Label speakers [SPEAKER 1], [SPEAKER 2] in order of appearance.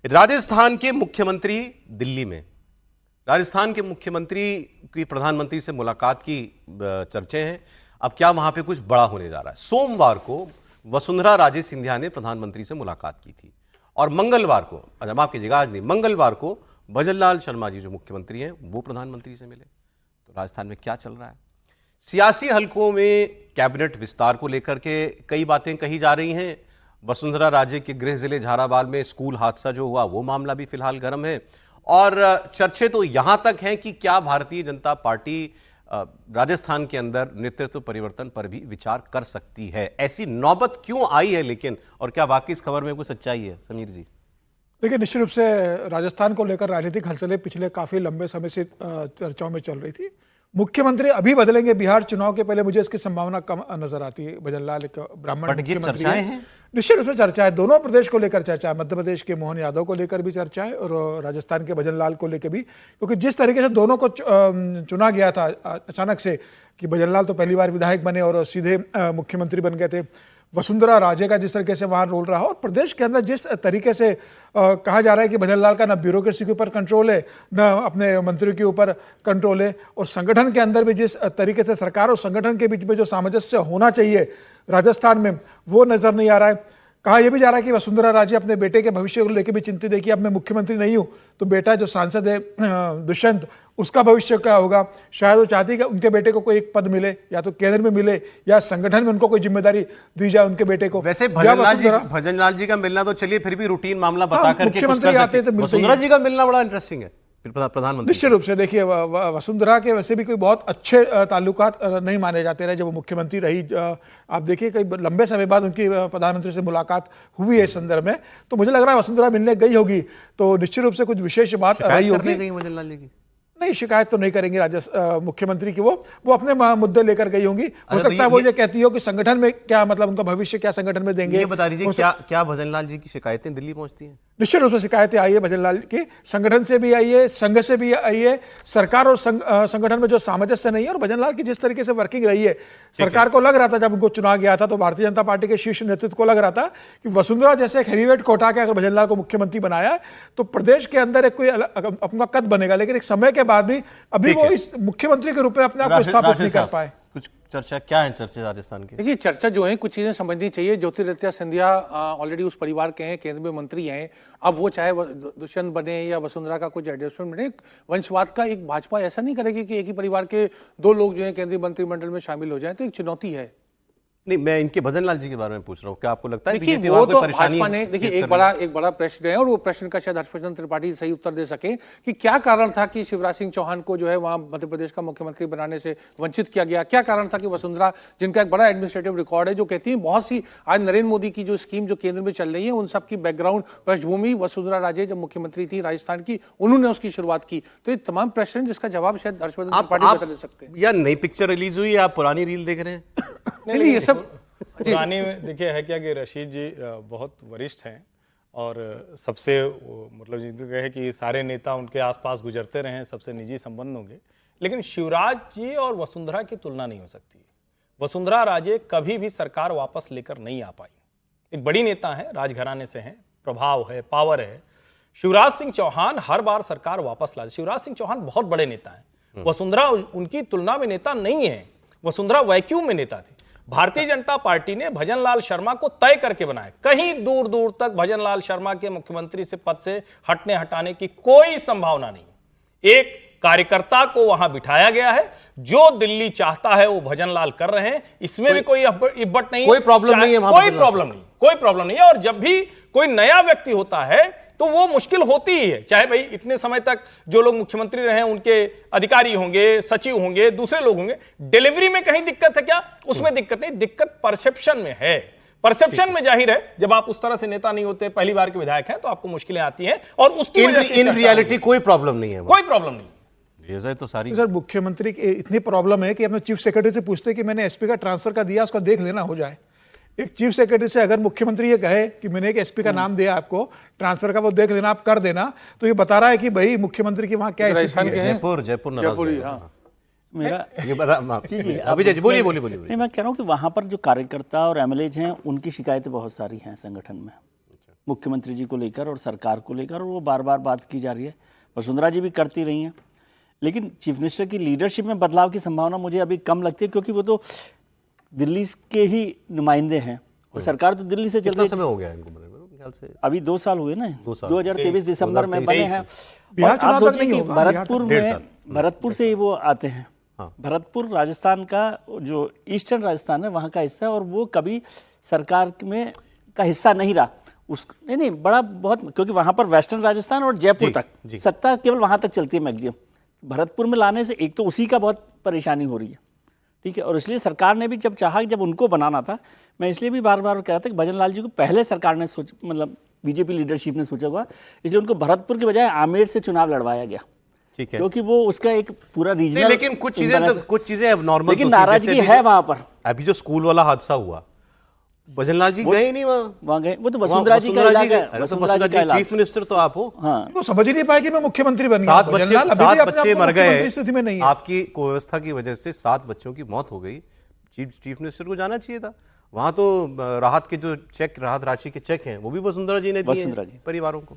[SPEAKER 1] राजस्थान के मुख्यमंत्री दिल्ली में, राजस्थान के मुख्यमंत्री की प्रधानमंत्री से मुलाकात की चर्चे हैं। अब क्या वहां पे कुछ बड़ा होने जा रहा है? सोमवार को वसुंधरा राजे सिंधिया ने प्रधानमंत्री से मुलाकात की थी और मंगलवार को, माफ कीजिएगा आज नहीं, मंगलवार को भजनलाल शर्मा जी जो मुख्यमंत्री हैं वो प्रधानमंत्री से मिले। तो राजस्थान में क्या चल रहा है? सियासी हलकों में कैबिनेट विस्तार को लेकर के कई बातें कही जा रही हैं। वसुंधरा राजे के गृह जिले झालावाड़ में स्कूल हादसा जो हुआ वो मामला भी फिलहाल गर्म है और चर्चे तो यहां तक हैं कि क्या भारतीय जनता पार्टी राजस्थान के अंदर नेतृत्व परिवर्तन पर भी विचार कर सकती है। ऐसी नौबत क्यों आई है लेकिन, और क्या वाकई इस खबर में कोई सच्चाई है? समीर जी,
[SPEAKER 2] देखिए, निश्चित रूप से राजस्थान को लेकर राजनीतिक हलचलें पिछले काफी लंबे समय से चर्चाओं में चल रही थी। मुख्यमंत्री अभी बदलेंगे बिहार चुनाव के पहले, मुझे इसकी संभावना कम नजर आती है। भजनलाल एक ब्राह्मण मुख्यमंत्री है, निश्चित रूप से चर्चा है। दोनों प्रदेश को लेकर चर्चा है, मध्य प्रदेश के मोहन यादव को लेकर भी चर्चा है और राजस्थान के भजनलाल को लेकर भी, क्योंकि जिस तरीके से दोनों को चुना गया था अचानक से कि भजनलाल तो पहली बार विधायक बने और सीधे मुख्यमंत्री बन गए थे, वसुंधरा राजे का जिस तरीके से वहां रोल रहा और प्रदेश के अंदर जिस तरीके से कहा जा रहा है कि भजनलाल का न ब्यूरोक्रेसी के ऊपर कंट्रोल है, न अपने मंत्रियों के ऊपर कंट्रोल है, और संगठन के अंदर भी जिस तरीके से सरकार और संगठन के बीच में जो सामंजस्य होना चाहिए राजस्थान में वो नजर नहीं आ रहा है। कहा यह भी जा रहा है कि वसुंधरा राजे अपने बेटे के भविष्य को लेकर भी चिंतित है कि अब मैं मुख्यमंत्री नहीं हूं तो बेटा जो सांसद है दुष्यंत, उसका भविष्य क्या होगा। शायद वो चाहती है कि उनके बेटे को कोई एक पद मिले, या तो केंद्र में मिले या संगठन में उनको कोई जिम्मेदारी दी जाए उनके बेटे को।
[SPEAKER 1] वैसे भजनलाल जी का मिलना तो चलिए फिर भी रूटीन मामला बता करके
[SPEAKER 2] मुख्यमंत्री आते थे,
[SPEAKER 1] वसुंधरा जी का मिलना बड़ा इंटरेस्टिंग है प्रधानमंत्री।
[SPEAKER 2] निश्चित रूप से देखिए, वसुंधरा के वैसे भी कोई बहुत अच्छे ताल्लुकात नहीं माने जाते रहे जब वो मुख्यमंत्री रही। आप देखिए कई लंबे समय बाद उनकी प्रधानमंत्री से मुलाकात हुई है इस संदर्भ में, तो मुझे लग रहा है वसुंधरा मिलने गई होगी तो निश्चित रूप से कुछ विशेष बात रही होगी। नहीं, शिकायत तो नहीं करेंगे मुख्यमंत्री की, वो अपने मुद्दे लेकर गई होंगी। हो सकता है वो ये कहती हो कि संगठन में क्या, मतलब उनका भविष्य क्या संगठन में देंगे।
[SPEAKER 1] ये बता दीजिए, क्या भजनलाल जी की शिकायतें दिल्ली पहुंचती हैं?
[SPEAKER 2] निश्चित रूप से शिकायतें आई है भजनलाल की, संगठन से भी आई है, संघ से भी आई है। सरकार और संगठन में जो सामंजस्य नहीं है, और भजनलाल की जिस तरीके से वर्किंग रही है, सरकार को लग रहा था जब उनको चुना गया था तो भारतीय जनता पार्टी के शीर्ष नेतृत्व को लग रहा था कि वसुंधरा जैसे एक हैवीवेट को उठा के अगर भजनलाल को मुख्यमंत्री बनाया तो प्रदेश के अंदर एक कोई अपना कद बनेगा। लेकिन एक समय के बाद भी अभी वो इस मुख्यमंत्री के रूप में अपने आप को स्थापित नहीं कर पाए।
[SPEAKER 1] कुछ चर्चा क्या है चर्चा राजस्थान की?
[SPEAKER 3] देखिए, चर्चा जो है कुछ चीजें समझनी चाहिए। ज्योतिरादित्य सिंधिया ऑलरेडी उस परिवार के हैं, केंद्र में मंत्री हैं। अब वो चाहे दुष्यंत बने या वसुंधरा का कुछ एडजस्टमेंट बने, वंशवाद का एक भाजपा ऐसा नहीं करेगी कि एक ही परिवार के दो लोग जो है केंद्रीय मंत्रिमंडल में शामिल हो जाए, तो एक चुनौती है।
[SPEAKER 1] नहीं, मैं इनके भजनलाल जी के बारे में पूछ रहा हूँ, क्या आपको लगता है
[SPEAKER 3] देखिए वो तो भाजपा ने, देखिए एक बड़ा प्रश्न है और वो प्रश्न का शायद हर्षवर्धन त्रिपाठी सही उत्तर दे सके कि क्या कारण था कि शिवराज सिंह चौहान को जो है वहां मध्य प्रदेश का मुख्यमंत्री बनाने से वंचित किया गया। क्या कारण था कि वसुंधरा, जिनका एक बड़ा एडमिनिस्ट्रेटिव रिकॉर्ड है, जो कहती है बहुत सी आज नरेंद्र मोदी की जो स्कीम जो केंद्र में चल रही है उन सब की बैकग्राउंड पृष्ठभूमि वसुंधरा राजे जब मुख्यमंत्री थी राजस्थान की, उन्होंने उसकी शुरुआत की। तो ये तमाम प्रश्न जिसका जवाब शायद हर्षवर्धन त्रिपाठी बता दे सकते हैं।
[SPEAKER 1] या नई पिक्चर रिलीज हुई, आप पुरानी रील देख रहे हैं?
[SPEAKER 3] नहीं, ये सब
[SPEAKER 4] पुरानी में देखिए है क्या कि रशीद जी बहुत वरिष्ठ हैं और सबसे मतलब जिनको कहे कि सारे नेता उनके आसपास गुजरते रहे हैं, सबसे निजी संबंध होंगे, लेकिन शिवराज जी और वसुंधरा की तुलना नहीं हो सकती। वसुंधरा राजे कभी भी सरकार वापस लेकर नहीं आ पाई। एक बड़ी नेता है, राजघराने से हैं, प्रभाव है, पावर है। शिवराज सिंह चौहान हर बार सरकार वापस लाते। शिवराज सिंह चौहान बहुत बड़े नेता हैं, वसुंधरा उनकी तुलना में नेता नहीं है। वसुंधरा वैक्यूम में नेता थी। भारतीय जनता पार्टी ने भजनलाल शर्मा को तय करके बनाया। कहीं दूर दूर तक भजनलाल शर्मा के मुख्यमंत्री से पद से हटाने की कोई संभावना नहीं। एक कार्यकर्ता को वहां बिठाया गया है, जो दिल्ली चाहता है वो भजनलाल कर रहे हैं, इसमें भी कोई इब्बट नहीं,
[SPEAKER 1] कोई प्रॉब्लम नहीं है,
[SPEAKER 4] कोई प्रॉब्लम नहीं है। और जब भी कोई नया व्यक्ति होता है तो वो मुश्किल होती ही है, चाहे भाई इतने समय तक जो लोग मुख्यमंत्री रहे उनके अधिकारी होंगे, सचिव होंगे, दूसरे लोग होंगे। डिलीवरी में कहीं दिक्कत है क्या? उसमें दिक्कत नहीं, दिक्कत परसेप्शन में है। परसेप्शन में जाहिर है जब आप उस तरह से नेता नहीं होते, पहली बार के विधायक हैं, तो आपको मुश्किलें आती हैं और उसकी वजह से
[SPEAKER 1] इन रियलिटी कोई प्रॉब्लम नहीं है,
[SPEAKER 4] कोई प्रॉब्लम नहीं।
[SPEAKER 1] तो सारी
[SPEAKER 2] सर मुख्यमंत्री की इतनी प्रॉब्लम है कि अपने चीफ सेक्रेटरी से पूछते कि मैंने एसपी का ट्रांसफर का दिया, उसका देख लेना हो जाए। एक चीफ सेक्रेटरी से अगर मुख्यमंत्री ये कहे कि मैंने एक एसपी का नाम दिया आपको ट्रांसफर का, वो देख लेना, आप कर देना, तो ये बता रहा है कि भाई मुख्यमंत्री की वहां क्या स्थिति है।
[SPEAKER 1] जयपुर
[SPEAKER 5] मेरा
[SPEAKER 1] बोलिए।
[SPEAKER 5] नहीं, मैं कह रहा हूँ कि वहाँ पर जो कार्यकर्ता और एमएलएज हैं उनकी शिकायतें बहुत सारी हैं संगठन में। मुख्यमंत्री जी को लेकर और सरकार को लेकर, और वो बार बार बात की जा रही है। वसुंधरा जी भी करती रही हैं, लेकिन चीफ मिनिस्टर की लीडरशिप में बदलाव की संभावना मुझे अभी कम लगती है, क्योंकि वो तो दिल्ली के ही नुमाइंदे हैं और सरकार तो दिल्ली से चल
[SPEAKER 1] कितना
[SPEAKER 5] रही
[SPEAKER 1] समय हो गया इनको बने हुए? मेरे ख्याल से
[SPEAKER 5] अभी 2 साल हुए ना,
[SPEAKER 1] 2 साल।
[SPEAKER 5] 2023 दिसंबर में बने हैं।
[SPEAKER 2] बिहार
[SPEAKER 5] और
[SPEAKER 2] चुनाव
[SPEAKER 5] आप
[SPEAKER 2] तक
[SPEAKER 5] सोचिए
[SPEAKER 2] नहीं
[SPEAKER 5] कि
[SPEAKER 2] होगा,
[SPEAKER 5] भरतपुर
[SPEAKER 1] डेढ़
[SPEAKER 5] में,
[SPEAKER 1] साल।
[SPEAKER 5] भरतपुर से ही वो आते हैं।
[SPEAKER 1] हाँ।
[SPEAKER 5] भरतपुर राजस्थान का जो ईस्टर्न राजस्थान है वहाँ का हिस्सा है, और वो कभी सरकार में का हिस्सा नहीं रहा। उस नहीं बड़ा बहुत, क्योंकि वहाँ पर वेस्टर्न राजस्थान और जयपुर
[SPEAKER 1] जी,
[SPEAKER 5] तक
[SPEAKER 1] जी।
[SPEAKER 5] सत्ता केवल वहाँ तक चलती है मैक्सिमम। भरतपुर में लाने से एक तो उसी का बहुत परेशानी हो रही है, ठीक है। और इसलिए सरकार ने भी जब चाहा, जब उनको बनाना था, मैं इसलिए भी बार बार कह रहा था कि भजन लाल जी को पहले सरकार ने मतलब बीजेपी लीडरशिप ने सोचा हुआ, इसलिए उनको भरतपुर के बजाय आमेर से चुनाव लड़वाया गया,
[SPEAKER 1] ठीक है।
[SPEAKER 5] क्योंकि वो उसका एक पूरा
[SPEAKER 1] नहीं,
[SPEAKER 5] रीजनल,
[SPEAKER 1] लेकिन कुछ चीजें अब नॉर्मल,
[SPEAKER 5] लेकिन नाराजगी है वहां पर।
[SPEAKER 1] अभी जो स्कूल वाला हादसा हुआ, भजनलाल जी गए ही नहीं
[SPEAKER 5] वहां गए, वो तो वसुंधरा जी का इलाका है, वसुंधरा जी का इलाका।
[SPEAKER 1] चीफ मिनिस्टर तो आप हो।
[SPEAKER 5] हाँ,
[SPEAKER 2] वो समझ ही नहीं पाए कि मैं मुख्यमंत्री बन गया।
[SPEAKER 1] 7
[SPEAKER 2] भजनलाल अभी भी
[SPEAKER 1] बच्चे
[SPEAKER 2] अपने आप को
[SPEAKER 1] मर गए,
[SPEAKER 2] मुख्यमंत्री स्थिति में नहीं है।
[SPEAKER 1] आपकी कुव्यवस्था की वजह से 7 बच्चों की मौत हो गई। चीफ मिनिस्टर को जाना चाहिए था वहां। तो राहत के जो चेक, राहत राशि के चेक हैं, वो भी वसुंधरा जी ने दिए
[SPEAKER 5] वसुंधरा जी।
[SPEAKER 1] परिवारों को।